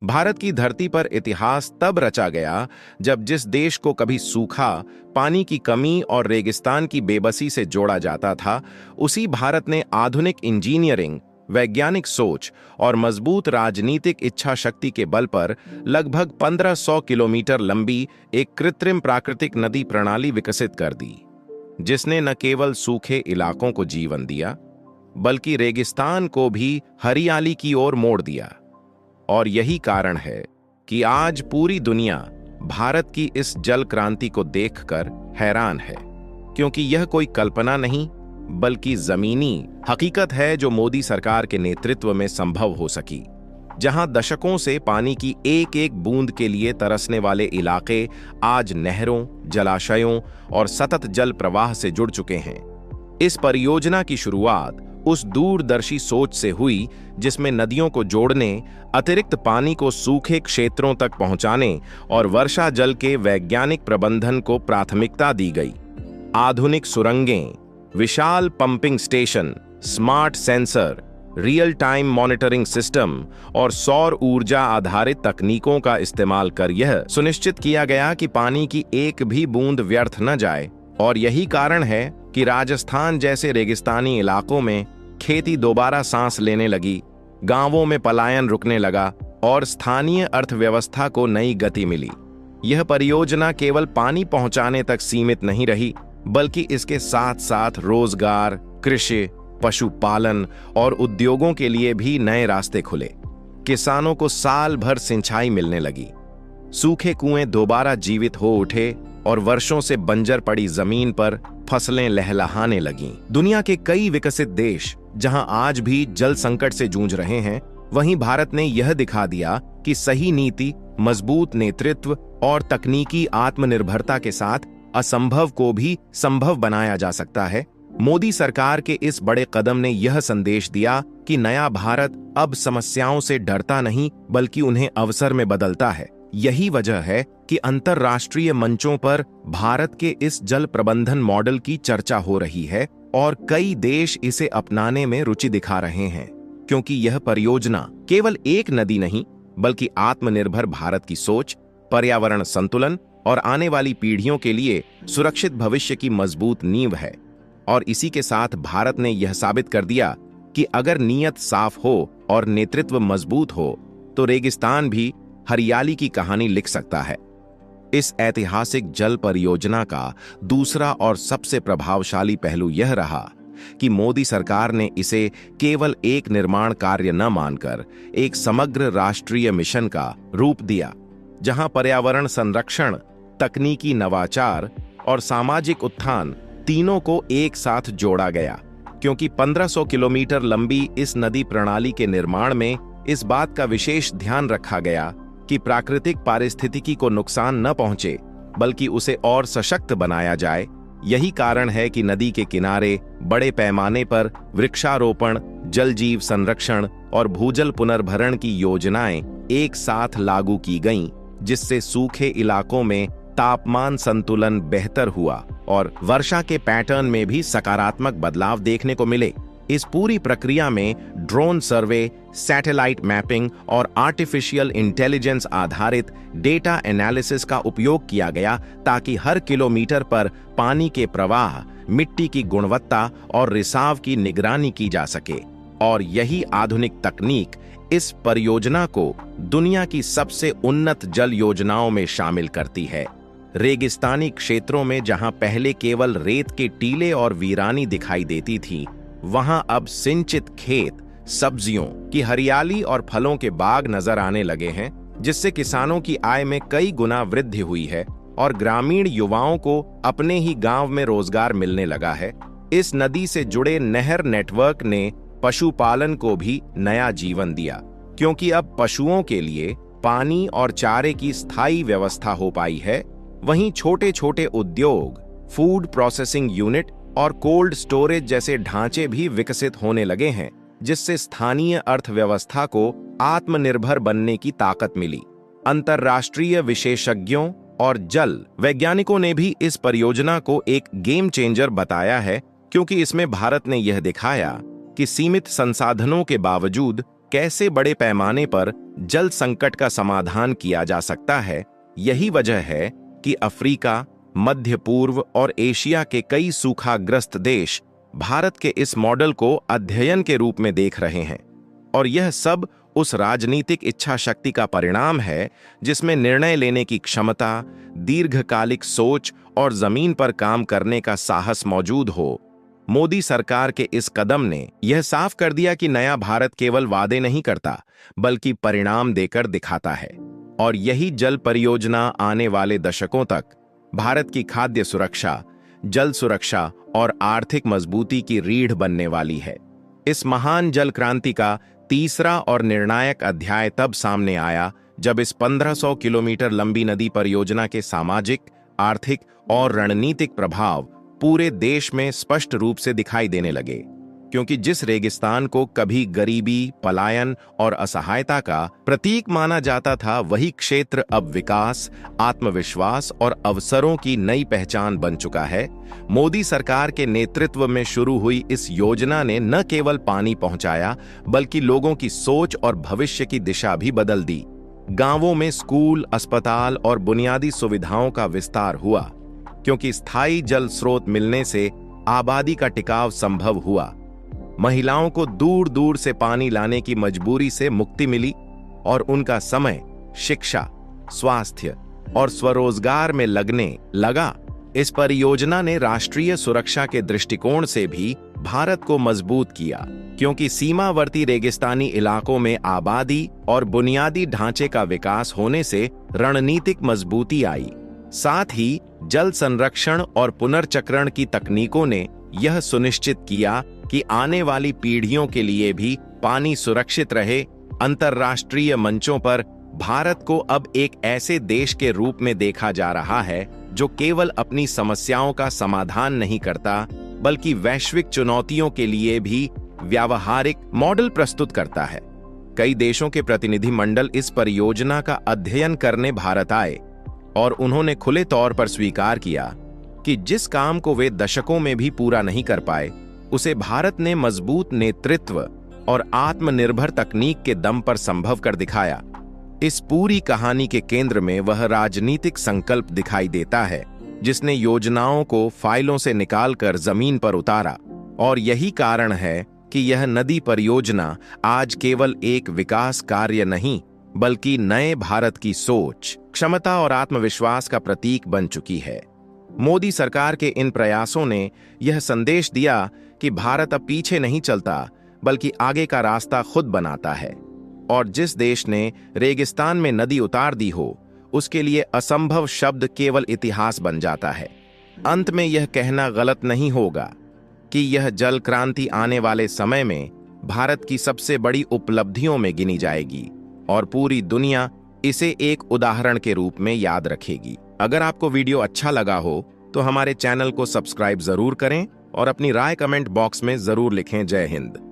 भारत की धरती पर इतिहास तब रचा गया जब जिस देश को कभी सूखा, पानी की कमी और रेगिस्तान की बेबसी से जोड़ा जाता था, उसी भारत ने आधुनिक इंजीनियरिंग, वैज्ञानिक सोच और मजबूत राजनीतिक इच्छा शक्ति के बल पर लगभग 1500 किलोमीटर लंबी एक कृत्रिम प्राकृतिक नदी प्रणाली विकसित कर दी, जिसने न केवल सूखे इलाकों को जीवन दिया, बल्कि रेगिस्तान को भी हरियाली की ओर मोड़ दिया। और यही कारण है कि आज पूरी दुनिया भारत की इस जल क्रांति को देखकर हैरान है, क्योंकि यह कोई कल्पना नहीं बल्कि जमीनी हकीकत है जो मोदी सरकार के नेतृत्व में संभव हो सकी। जहां दशकों से पानी की एक एक बूंद के लिए तरसने वाले इलाके आज नहरों, जलाशयों और सतत जल प्रवाह से जुड़ चुके हैं। इस परियोजना की शुरुआत उस दूरदर्शी सोच से हुई जिसमें नदियों को जोड़ने, अतिरिक्त पानी को सूखे क्षेत्रों तक पहुंचाने और वर्षा जल के वैज्ञानिक प्रबंधन को प्राथमिकता दी गई। आधुनिक सुरंगें, विशाल pumping station, smart sensor, real time monitoring system और सौर ऊर्जा आधारित तकनीकों का इस्तेमाल कर यह सुनिश्चित किया गया कि पानी की एक भी बूंद व्यर्थ न जाए। और यही कारण है कि राजस्थान जैसे रेगिस्तानी इलाकों में खेती दोबारा सांस लेने लगी, गांवों में पलायन रुकने लगा और स्थानीय अर्थव्यवस्था को नई गति मिली। यह परियोजना केवल पानी पहुंचाने तक सीमित नहीं रही, बल्कि इसके साथ साथ रोजगार, कृषि, पशुपालन और उद्योगों के लिए भी नए रास्ते खुले। किसानों को साल भर सिंचाई मिलने लगी, सूखे कुएं दोबारा जीवित हो उठे और वर्षों से बंजर पड़ी जमीन पर फसलें लहलहाने लगीं। दुनिया के कई विकसित देश जहां आज भी जल संकट से जूझ रहे हैं, वहीं भारत ने यह दिखा दिया कि सही नीति, मजबूत नेतृत्व और तकनीकी आत्मनिर्भरता के साथ असंभव को भी संभव बनाया जा सकता है। मोदी सरकार के इस बड़े कदम ने यह संदेश दिया कि नया भारत अब समस्याओं से डरता नहीं बल्कि उन्हें अवसर में बदलता है। यही वजह है कि अंतर्राष्ट्रीय मंचों पर भारत के इस जल प्रबंधन मॉडल की चर्चा हो रही है और कई देश इसे अपनाने में रुचि दिखा रहे हैं, क्योंकि यह परियोजना केवल एक नदी नहीं बल्कि आत्मनिर्भर भारत की सोच, पर्यावरण संतुलन और आने वाली पीढ़ियों के लिए सुरक्षित भविष्य की मजबूत नींव है। और इसी के साथ भारत ने यह साबित कर दिया कि अगर नीयत साफ हो और नेतृत्व मजबूत हो तो रेगिस्तान भी हरियाली की कहानी लिख सकता है। इस ऐतिहासिक जल परियोजना का दूसरा और सबसे प्रभावशाली पहलू यह रहा कि मोदी सरकार ने इसे केवल एक निर्माण कार्य न मानकर एक समग्र राष्ट्रीय मिशन का रूप दिया, जहां पर्यावरण संरक्षण, तकनीकी नवाचार और सामाजिक उत्थान तीनों को एक साथ जोड़ा गया। क्योंकि 1500 किलोमीटर लंबी इस नदी प्रणाली के निर्माण में इस बात का विशेष ध्यान रखा गया कि प्राकृतिक पारिस्थितिकी को नुकसान न पहुंचे बल्कि उसे और सशक्त बनाया जाए। यही कारण है कि नदी के किनारे बड़े पैमाने पर वृक्षारोपण, जल जीव संरक्षण और भूजल पुनर्भरण की योजनाएं एक साथ लागू की गईं, जिससे सूखे इलाकों में तापमान संतुलन बेहतर हुआ और वर्षा के पैटर्न में भी सकारात्मक बदलाव देखने को मिले। इस पूरी प्रक्रिया में ड्रोन सर्वे, सैटेलाइट मैपिंग और आर्टिफिशियल इंटेलिजेंस आधारित डेटा एनालिसिस का उपयोग किया गया ताकि हर किलोमीटर पर पानी के प्रवाह, मिट्टी की गुणवत्ता और रिसाव की निगरानी की जा सके। और यही आधुनिक तकनीक इस परियोजना को दुनिया की सबसे उन्नत जल योजनाओं में शामिल करती है। रेगिस्तानी क्षेत्रों में जहां पहले केवल रेत के टीले और वीरानी दिखाई देती थी, वहां अब सिंचित खेत, सब्जियों की हरियाली और फलों के बाग नजर आने लगे हैं, जिससे किसानों की आय में कई गुना वृद्धि हुई है और ग्रामीण युवाओं को अपने ही गांव में रोजगार मिलने लगा है। इस नदी से जुड़े नहर नेटवर्क ने पशुपालन को भी नया जीवन दिया, क्योंकि अब पशुओं के लिए पानी और चारे की स्थायी व्यवस्था हो पाई है। वहीं छोटे छोटे उद्योग, फूड प्रोसेसिंग यूनिट और कोल्ड स्टोरेज जैसे ढांचे भी विकसित होने लगे हैं, जिससे स्थानीय अर्थव्यवस्था को आत्मनिर्भर बनने की ताकत मिली। अंतर्राष्ट्रीय विशेषज्ञों और जल वैज्ञानिकों ने भी इस परियोजना को एक गेम चेंजर बताया है, क्योंकि इसमें भारत ने यह दिखाया कि सीमित संसाधनों के बावजूद कैसे बड़े पैमाने पर जल संकट का समाधान किया जा सकता है। यही वजह है कि अफ्रीका, मध्य पूर्व और एशिया के कई सूखाग्रस्त देश भारत के इस मॉडल को अध्ययन के रूप में देख रहे हैं। और यह सब उस राजनीतिक इच्छा शक्ति का परिणाम है जिसमें निर्णय लेने की क्षमता, दीर्घकालिक सोच और जमीन पर काम करने का साहस मौजूद हो। मोदी सरकार के इस कदम ने यह साफ कर दिया कि नया भारत केवल वादे नहीं करता, बल्कि परिणाम देकर दिखाता है। और यही जल परियोजना आने वाले दशकों तक भारत की खाद्य सुरक्षा, जल सुरक्षा और आर्थिक मजबूती की रीढ़ बनने वाली है। इस महान जल क्रांति का तीसरा और निर्णायक अध्याय तब सामने आया जब इस 1500 किलोमीटर लंबी नदी परियोजना के सामाजिक, आर्थिक और रणनीतिक प्रभाव पूरे देश में स्पष्ट रूप से दिखाई देने लगे। क्योंकि जिस रेगिस्तान को कभी गरीबी, पलायन और असहायता का प्रतीक माना जाता था, वही क्षेत्र अब विकास, आत्मविश्वास और अवसरों की नई पहचान बन चुका है। मोदी सरकार के नेतृत्व में शुरू हुई इस योजना ने न केवल पानी पहुंचाया, बल्कि लोगों की सोच और भविष्य की दिशा भी बदल दी। गांवों में स्कूल, अस्पताल और बुनियादी सुविधाओं का विस्तार हुआ, क्योंकि स्थायी जल स्रोत मिलने से आबादी का टिकाव संभव हुआ। महिलाओं को दूर दूर से पानी लाने की मजबूरी से मुक्ति मिली और उनका समय शिक्षा, स्वास्थ्य और स्वरोजगार में लगने लगा। इस परियोजना ने राष्ट्रीय सुरक्षा के दृष्टिकोण से भी भारत को मजबूत किया, क्योंकि सीमावर्ती रेगिस्तानी इलाकों में आबादी और बुनियादी ढांचे का विकास होने से रणनीतिक मजबूती आई। साथ ही जल संरक्षण और पुनर्चक्रण की तकनीकों ने यह सुनिश्चित किया कि आने वाली पीढ़ियों के लिए भी पानी सुरक्षित रहे। अंतर्राष्ट्रीय मंचों पर भारत को अब एक ऐसे देश के रूप में देखा जा रहा है जो केवल अपनी समस्याओं का समाधान नहीं करता, बल्कि वैश्विक चुनौतियों के लिए भी व्यावहारिक मॉडल प्रस्तुत करता है। कई देशों के प्रतिनिधिमंडल इस परियोजना का अध्ययन करने भारत आए और उन्होंने खुले तौर पर स्वीकार किया कि जिस काम को वे दशकों में भी पूरा नहीं कर पाए, उसे भारत ने मजबूत नेतृत्व और आत्मनिर्भर तकनीक के दम पर संभव कर दिखाया। इस पूरी कहानी के केंद्र में वह राजनीतिक संकल्प दिखाई देता है जिसने योजनाओं को फाइलों से निकालकर जमीन पर उतारा। और यही कारण है कि यह नदी परियोजना आज केवल एक विकास कार्य नहीं, बल्कि नए भारत की सोच, क्षमता और आत्मविश्वास का प्रतीक बन चुकी है। मोदी सरकार के इन प्रयासों ने यह संदेश दिया कि भारत अब पीछे नहीं चलता, बल्कि आगे का रास्ता खुद बनाता है। और जिस देश ने रेगिस्तान में नदी उतार दी हो, उसके लिए असंभव शब्द केवल इतिहास बन जाता है। अंत में यह कहना गलत नहीं होगा कि यह जल क्रांति आने वाले समय में भारत की सबसे बड़ी उपलब्धियों में गिनी जाएगी और पूरी दुनिया इसे एक उदाहरण के रूप में याद रखेगी। अगर आपको वीडियो अच्छा लगा हो तो हमारे चैनल को सब्सक्राइब जरूर करें और अपनी राय कमेंट बॉक्स में जरूर लिखें। जय हिंद।